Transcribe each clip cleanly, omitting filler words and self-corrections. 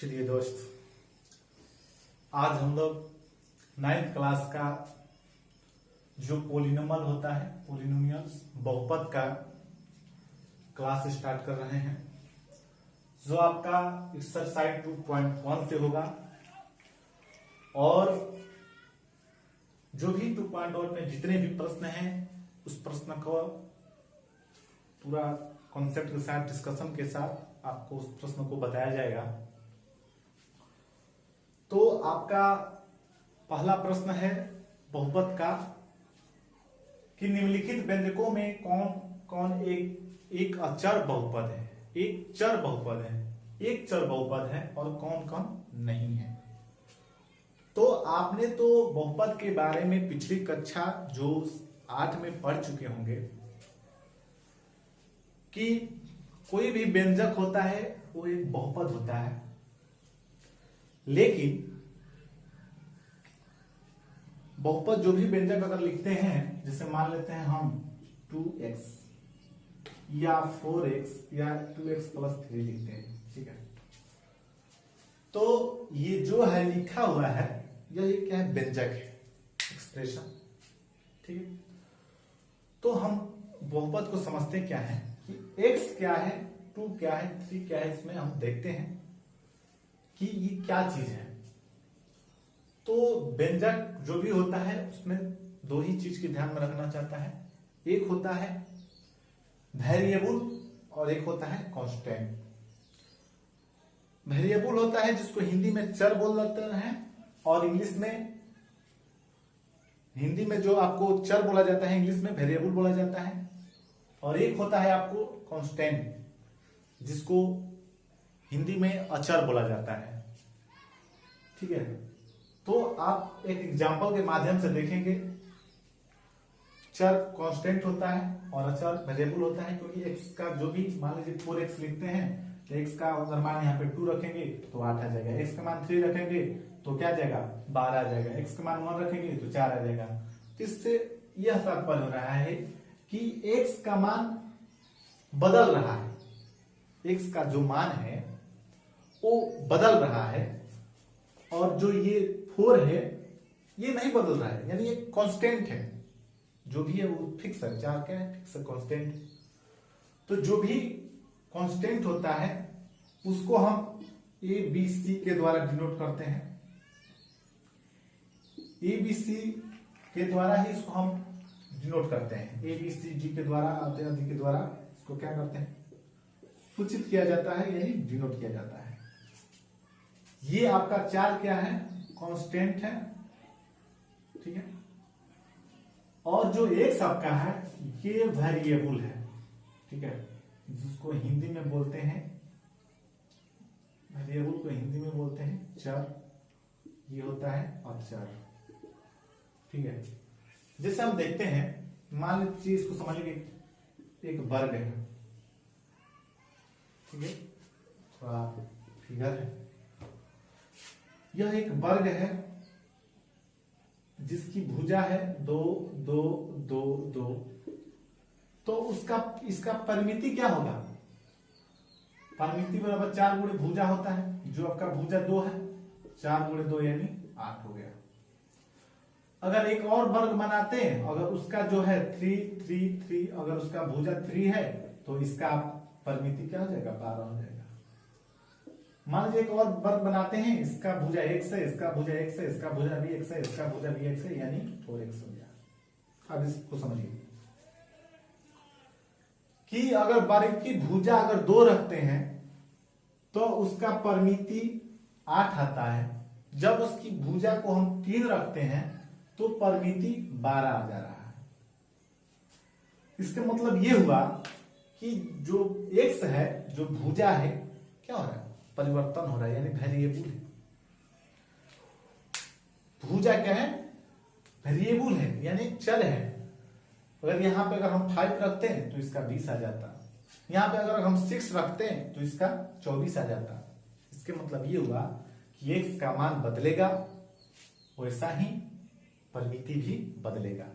चलिए दोस्त, आज हम लोग 9th क्लास का जो पोलिनोमियल होता है, पोलिनोमियल्स बहुपद का क्लास स्टार्ट कर रहे हैं, जो आपका एक्सरसाइज 2.1 से होगा। और जो भी 2.1 में जितने भी प्रश्न हैं उस प्रश्न को पूरा कॉन्सेप्ट के साथ, डिस्कशन के साथ आपको उस प्रश्न को बताया जाएगा। तो आपका पहला प्रश्न है बहुपद का कि निम्नलिखित व्यंजकों में कौन कौन एक अचर बहुपद है, एक चर बहुपद है, एक चर बहुपद है और कौन कौन नहीं है। तो आपने तो बहुपद के बारे में पिछली कक्षा जो 8 में पढ़ चुके होंगे कि कोई भी व्यंजक होता है वो एक बहुपद होता है। लेकिन बहुपद जो भी व्यंजक अगर लिखते हैं, जैसे मान लेते हैं हम 2x या 4x या 2x+3 लिखते हैं, ठीक है। तो ये जो है लिखा हुआ है, यह क्या है, व्यंजक है, एक्सप्रेशन, ठीक है। तो हम बहुपद को समझते क्या है कि x क्या है, 2 क्या है, 3 क्या है, इसमें हम देखते हैं कि ये क्या चीज है। तो व्यंजक जो भी होता है उसमें दो ही चीज की ध्यान में रखना चाहता है, एक होता है वेरिएबल और एक होता है कांस्टेंट। वेरिएबल होता है जिसको हिंदी में चर बोल देते हैं, और इंग्लिश में, हिंदी में जो आपको चर बोला जाता है इंग्लिश में वेरिएबल बोला जाता है। और एक होता है आपको कांस्टेंट जिसको हिंदी में अचर बोला जाता है, ठीक है। तो आप एक एग्जांपल के माध्यम से देखेंगे, चर कांस्टेंट होता है और अचर वेरिएबल होता है, क्योंकि x का जो भी, मान लीजिए 4x लिखते हैं तो x का अगर मान यहाँ पे 2 रखेंगे तो 8 आ जाएगा, x का मान 3 रखेंगे तो क्या आ जाएगा, 12 आ जाएगा, x का मान 1 रखेंगे तो 4 आ जाएगा। तो इससे यह तात्पर्य हो रहा है कि x का मान बदल रहा है, x का जो मान है वो बदल रहा है, और जो ये 4 है ये नहीं बदल रहा है, यानी ये कांस्टेंट है, जो भी है वो फिक्स है। 4 क्या है, फिक्स है, कांस्टेंट। तो जो भी कांस्टेंट होता है उसको हम ए बी सी के द्वारा डिनोट करते हैं। ए बी सी के द्वारा ही इसको हम डिनोट करते हैं, ए बी सी डी के द्वारा, आदि के द्वारा इसको क्या करते हैं, सूचित किया जाता है, यानी डिनोट किया जाता है। ये आपका 4 क्या है, कांस्टेंट है, ठीक है। और जो x आपका है ये वेरिएबल है, ठीक है, जिसको हिंदी में बोलते हैं, वेरिएबल को हिंदी में बोलते हैं चर। ये होता है अचर, ठीक है। जैसे हम देखते हैं, मान लीजिए इसको समझ लीजिए एक वर्ग है, ठीक है, थोड़ा फिगर है। यह एक वर्ग है जिसकी भुजा है 2 2 2 2। तो इसका परिमिति क्या होगा, परिमिति बराबर 4 गुणे भुजा होता है, जो आपका भुजा 2 है, 4 गुणे 2 यानी 8 हो गया। अगर एक और वर्ग बनाते हैं, अगर उसका जो है 3 3 3, अगर उसका भुजा 3 है तो इसका परिमिति क्या हो जाएगा, 12 हो जाएगा। मान लीजिए एक और वर्ग बनाते हैं, इसका भुजा x है, इसका भुजा x है, इसका भुजा भी x है, इसका भुजा भी x है, यानी 4x हो गया। अब इसको समझिए कि अगर वर्ग की भुजा अगर 2 रखते हैं तो उसका परिमिति 8 आता है। जब उसकी भुजा को हम 3 रखते हैं तो परिमिति 12 आ जा रहा है। इसका मतलब ये हुआ कि जो x है, जो भुजा है, क्या हो रहा है, परिवर्तन हो रहा है, यानी वेरिएबल है। भुजा क्या है, वेरिएबल है, यानी चर है। अगर यहां पे अगर हम 5 रखते हैं तो इसका 20 आ जाता, यहां पे अगर हम 6 रखते हैं तो इसका 24 आ जाता। इसके मतलब ये हुआ कि x का मान बदलेगा, वैसा ही परिमिति भी बदलेगा।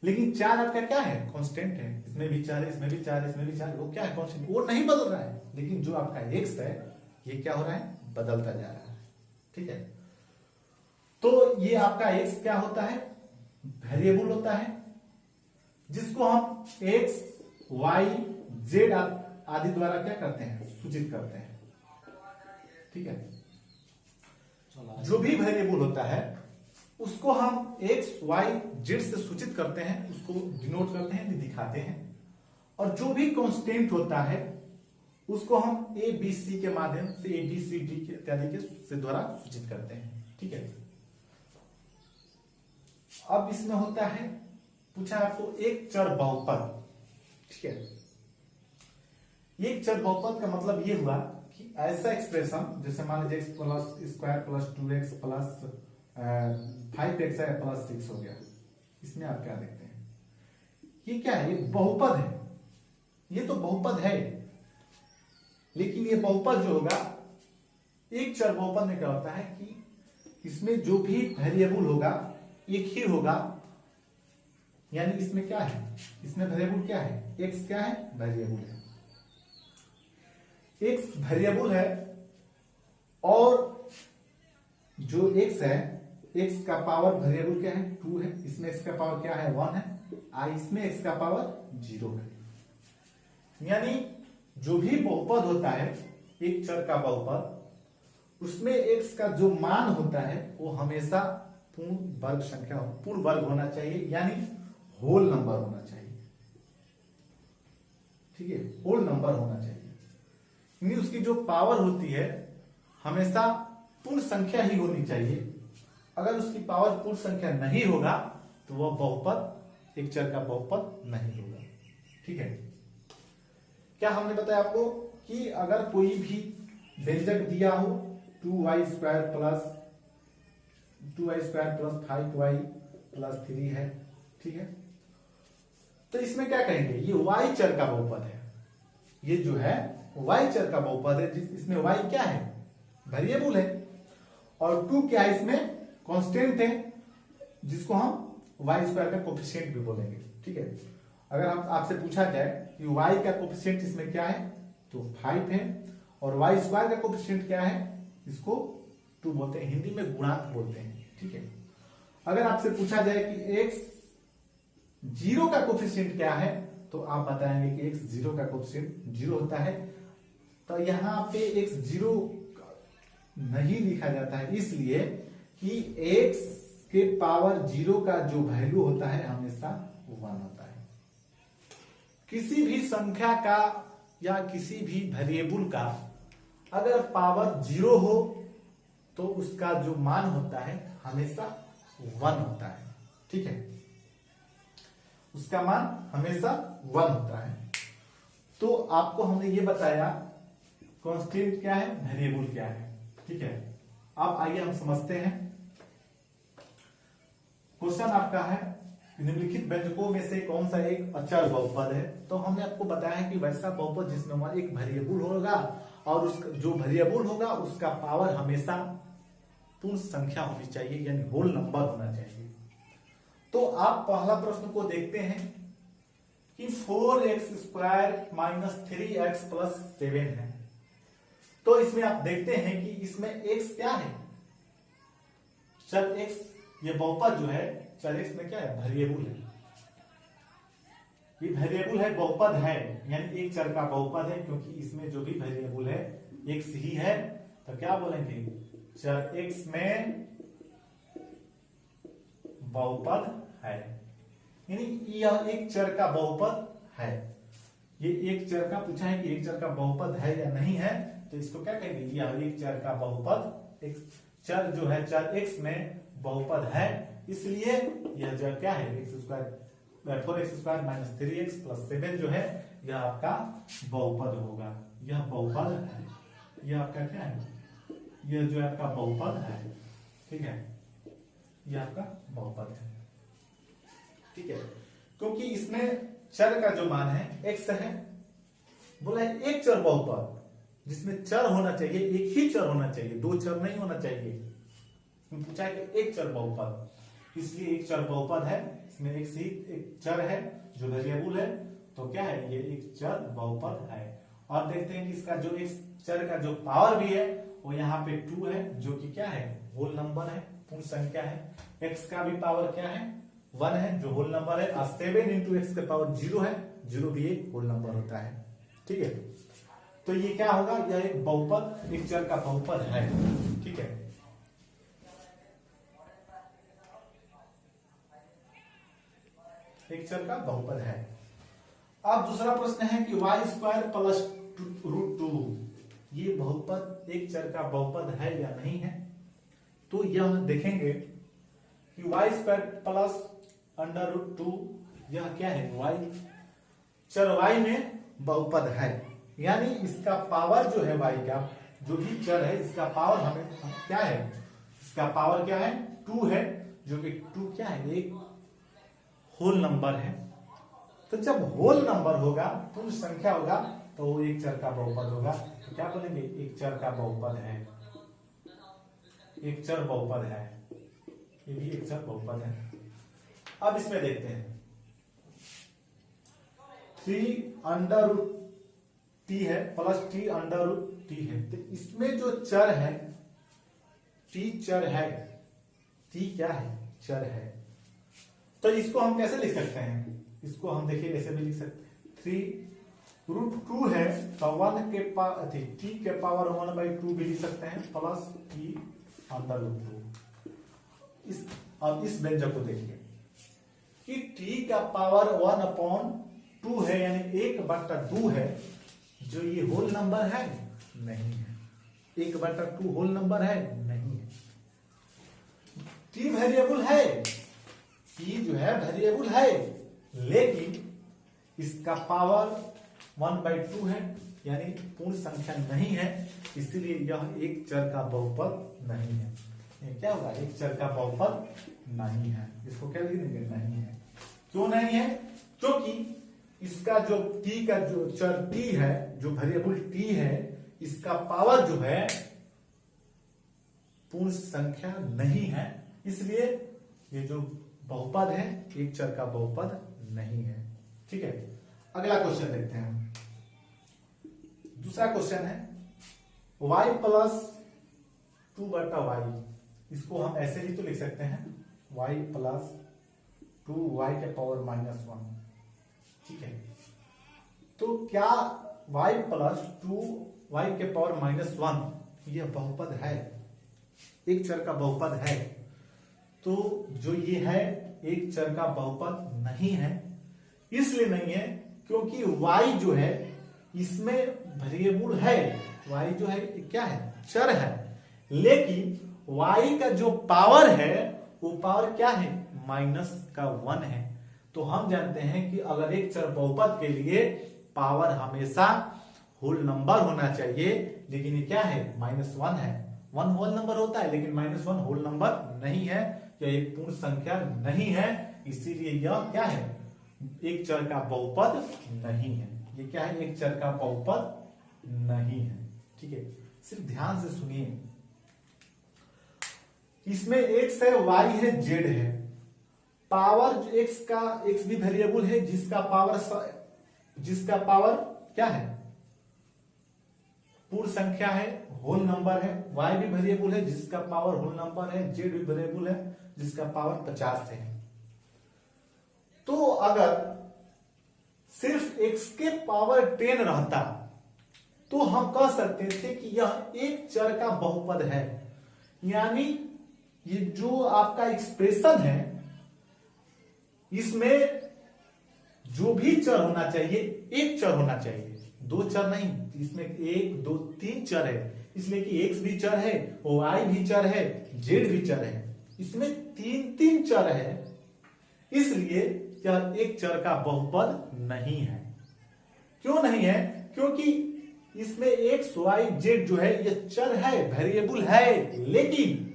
लेकिन 4 आपका क्या है, कांस्टेंट है, इसमें भी 4 है, इसमें भी 4 है, इसमें भी 4, वो क्या है, कांस्टेंट, वो नहीं बदल रहा है। लेकिन जो आपका x है ये क्या हो रहा है, बदलता जा रहा है। ठीक है, तो ये आपका x क्या होता है, वेरिएबल होता है, जिसको हम x, y, z आदि द्वारा क्या करते हैं, सूचित करते हैं। ठीक है, जो भी वेरिएबल होता है उसको हम x, y, z से सूचित करते हैं, उसको डिनोट करते हैं, दिखाते हैं। और जो भी कांस्टेंट होता है उसको हम a, b, c के माध्यम से a, b, c, d इत्यादि के से द्वारा सूचित करते हैं। ठीक है, अब इसमें होता है, पूछा आपको एक चर बहुपद। ठीक है, एक चर बहुपद का मतलब ये हुआ कि ऐसा एक्सप्रेशन, जैसे मान लीजिए x plus square plus 2x plus 5x plus 6 हो गया। इसमें आप क्या देखते हैं, ये क्या है, ये बहुपद है, ये तो बहुपद है, लेकिन ये बहुपद जो होगा, एक चर बहुपद में क्या होता है कि इसमें जो भी वेरिएबल होगा एक ही होगा। यानी इसमें क्या है, इसमें वेरिएबल क्या है, x क्या है, वेरिएबल है, x वेरिएबल है, और जो x है, x का पावर वेरिएबल क्या है, 2 है, इसमें x का पावर क्या है, 1 है, इसमें x का पावर 0 है। यानी जो भी बहुपद होता है, एक चर का बहुपद, उसमें x का जो मान होता है वो हमेशा पूर्ण वर्ग संख्या, पूर्ण वर्ग होना चाहिए, यानी होल नंबर होना चाहिए। ठीक है, होल नंबर होना चाहिए, यानी उसकी जो पावर होती है हमेशा पूर्ण संख्या ही होनी चाहिए। अगर उसकी पावर पूर्ण संख्या नहीं होगा तो वह बहुपद, एक चर का बहुपद नहीं होगा। ठीक है, क्या हमने बताया आपको कि अगर कोई भी व्यंजक दिया हो 2y square plus 5y plus 3 है। ठीक है, तो इसमें क्या कहेंगे, ये y चर का बहुपद है, ये जो है y चर का बहुपद है, इसमें y क्या है, वेरिएबल है, और 2 क्या है, इसमें कांस्टेंट है, जिसको हम y स्क्वायर का कोफिशिएंट भी बोलेंगे। ठीक है, अगर हम आपसे पूछा जाए कि y का कोफिशिएंट इसमें क्या है, तो 5 है, और y स्क्वायर का कोफिशिएंट क्या है, इसको 2 बोलते हैं, हिंदी में गुणांक बोलते हैं। ठीक है, अगर आपसे पूछा जाए कि x 0 का कोफिशिएंट क्या है, तो आप बताएंगे कि x 0 का कोफिशिएंट 0 होता है। तो यहाँ पे x 0 नहीं लिखा जाता है, इसलिए कि x के पावर 0 का जो वैल्यू होता है हमेशा 1 होता है। किसी भी संख्या का या किसी भी वेरिएबल का अगर पावर 0 हो तो उसका जो मान होता है हमेशा 1 होता है। ठीक है, उसका मान हमेशा 1 होता है। तो आपको हमने ये बताया कांस्टेंट क्या है, वेरिएबल क्या है। ठीक है, अब आइए हम समझते हैं। क्वेश्चन आपका है, निम्नलिखित व्यंजकों में से कौन सा एक अचर बहुपद है। तो हमने आपको बताया कि वैसा बहुपद जिसमें हमारा एक वेरिएबल होगा और उसका जो वेरिएबल होगा उसका पावर हमेशा पूर्ण संख्या होनी चाहिए, यानी होल नंबर होना चाहिए। तो आप पहला प्रश्न को देखते हैं कि 4x square minus 3x plus 7 है। तो इसमें आप देखते हैं कि इसमें x क्या है, चर x, ये बहुपद जो है चर x में क्या है, वेरिएबल है, ये वेरिएबल है, बहुपद है, यानी एक चर का बहुपद है, क्योंकि इसमें जो भी वेरिएबल है x ही है। तो क्या बोलेंगे, चर x में बहुपद है, यानी यह एक चर का बहुपद है। ये एक चर का पूछा है कि एक चर का बहुपद है या नहीं है, तो इसको क्या कहेंगे, यह एक चर का बहुपद, एक चर जो है चर x में बहुपद है, इसलिए यह जो क्या है x square 4x square minus 3x plus 7 जो है यह आपका बहुपद होगा। यह बहुपद है, यह आपका क्या है, यह जो आपका बहुपद है। ठीक है, यह आपका बहुपद है। ठीक है, क्योंकि इसमें चर का जो मान है x है, बोला है एक चर बहुपद, जिसमें चर होना चाहिए, एक ही चर होना चाहिए, दो चर नहीं होना चाहिए। पूछा है कि एक चर बहुपद, इसलिए एक चर बहुपद है, इसमें एक चर है जो वेरिएबल है, तो क्या है, ये एक चर बहुपद है। और देखते हैं कि इसका जो इस चर का जो पावर भी है वो यहाँ पे 2 है, जो कि क्या है, होल नंबर है, पूर्ण संख्या है। x का भी पावर क्या है, 1 है, जो होल नंबर है। और 7 इंटू एक्स का पावर 0 है, 0 भी एक होल नंबर होता है। ठीक है, तो ये क्या होगा, यह एक बहुपद, एक चर का बहुपद है। ठीक है, एक चर का बहुपद है। अब दूसरा प्रश्न है कि y² प्लस √2 ये बहुपद एक चर का बहुपद है या नहीं है। तो यह देखेंगे कि y² प्लस √2 यह क्या है, y चर y में बहुपद है, यानी इसका पावर जो है y का, जो भी चर है इसका पावर हमें क्या है, इसका पावर क्या है, 2 है, जो कि 2 क्या है, एक होल नंबर है। तो जब होल नंबर होगा, पूर्ण संख्या होगा, तो वो एक चर का बहुपद होगा। तो क्या बोलेंगे, एक चर का बहुपद है, एक चर बहुपद है, ये भी एक चर बहुपद है। अब इसमें देखते हैं 3√t है प्लस t√t है। तो इसमें जो चर है, t चर है, t क्या है, चर है। तो इसको हम कैसे लिख सकते हैं, इसको हम देखिए ऐसे भी लिख सकते हैं, 3√2 है तो 1 के पावर t के पावर 1/2 भी लिख सकते हैं, प्लस t√2। अब इस व्यंजक को देखिए कि t का पावर 1/2 है, यानी 1/2 है, जो ये होल नंबर है, नहीं है। 1/2 होल नंबर है, नहीं है। t वेरिएबल है, t जो है वेरिएबल है, लेकिन इसका पावर 1/2 है, यानी पूर्ण संख्या नहीं है, इसलिए यह एक चर का बहुपद नहीं है। ये क्या होगा, एक चर का बहुपद नहीं है। इसको क्या लिख देंगे, नहीं है। क्यों नहीं है, क्योंकि इसका जो t का जो चर t है, जो वेरिएबल t है, इसका पावर जो है पूर्ण संख्या नहीं है, इसलिए ये जो बहुपद है एक चर का बहुपद नहीं है। ठीक है, अगला क्वेश्चन देखते हैं। दूसरा क्वेश्चन है y प्लस 2/y, इसको हम ऐसे भी तो लिख सकते हैं, y प्लस 2y के पावर -1। ठीक है, तो क्या y प्लस 2y के पावर -1 यह बहुपद है, एक चर का बहुपद है। तो जो ये है एक चर का बहुपद नहीं है, इसलिए नहीं है क्योंकि y जो है इसमें वेरिएबल है, y जो है क्या है, चर है, लेकिन y का जो पावर है वो पावर क्या है, -1 है। तो हम जानते हैं कि अगर एक चर बहुपद के लिए पावर हमेशा होल नंबर होना चाहिए, लेकिन ये क्या है, -1 है। 1 होल नंबर होता है, लेकिन -1 होल नंबर नहीं है, यह एक पूर्ण संख्या नहीं है, इसीलिए यह क्या है, एक चर का बहुपद नहीं है। ये क्या है, एक चर का बहुपद नहीं है। ठीक है, सिर्फ ध्यान से सुनिए, इसमें x है, y है, z है, पावर x का, x भी वेरिएबल है, जिसका पावर क्या है, पूर्ण संख्या है, होल नंबर है, y भी वेरिएबल है, जिसका पावर होल नंबर है, z भी वेरिएबल है, जिसका पावर 50 है। तो अगर सिर्फ x के पावर 10 रहता तो हम कह सकते थे कि यह एक चर का बहुपद है, यानी ये जो आपका एक्सप्रेशन है इसमें जो भी चर होना चाहिए एक चर होना चाहिए, 2 चर नहीं। इसमें 1 2 3 चर है, इसलिए कि x भी चर है, y भी चर है, z भी चर है, इसमें 3 चर है, इसलिए यह एक चर का बहुपद नहीं है। क्यों नहीं है, क्योंकि इसमें x y z जो है यह चर है, वेरिएबल है, लेकिन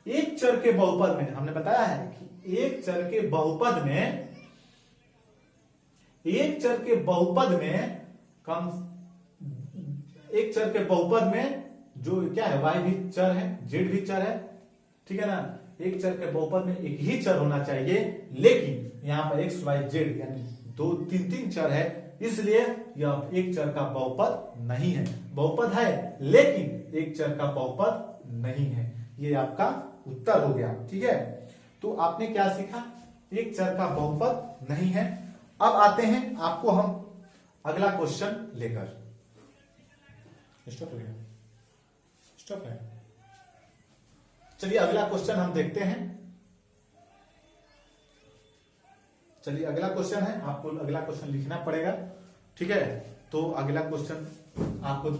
एक चर के बहुपद में हमने बताया है कि एक चर के बहुपद में जो क्या है, y भी चर है, z भी चर है, ठीक है ना। एक चर के बहुपद में एक ही चर होना चाहिए, लेकिन यहां पर x y z यानी 2 3 चर है, इसलिए यह एक चर का बहुपद नहीं है। बहुपद है लेकिन एक चर का बहुपद नहीं है। ये आपका उत्तर हो गया। ठीक है, तो आपने क्या सीखा? एक चर का बहुपद नहीं है। अब आते हैं आपको हम अगला क्वेश्चन लेकर। स्टॉप हो गया, स्टॉप है। चलिए अगला क्वेश्चन हम देखते हैं। चलिए अगला क्वेश्चन है, आपको अगला क्वेश्चन लिखना पड़ेगा। ठीक है, तो अगला क्वेश्चन आपको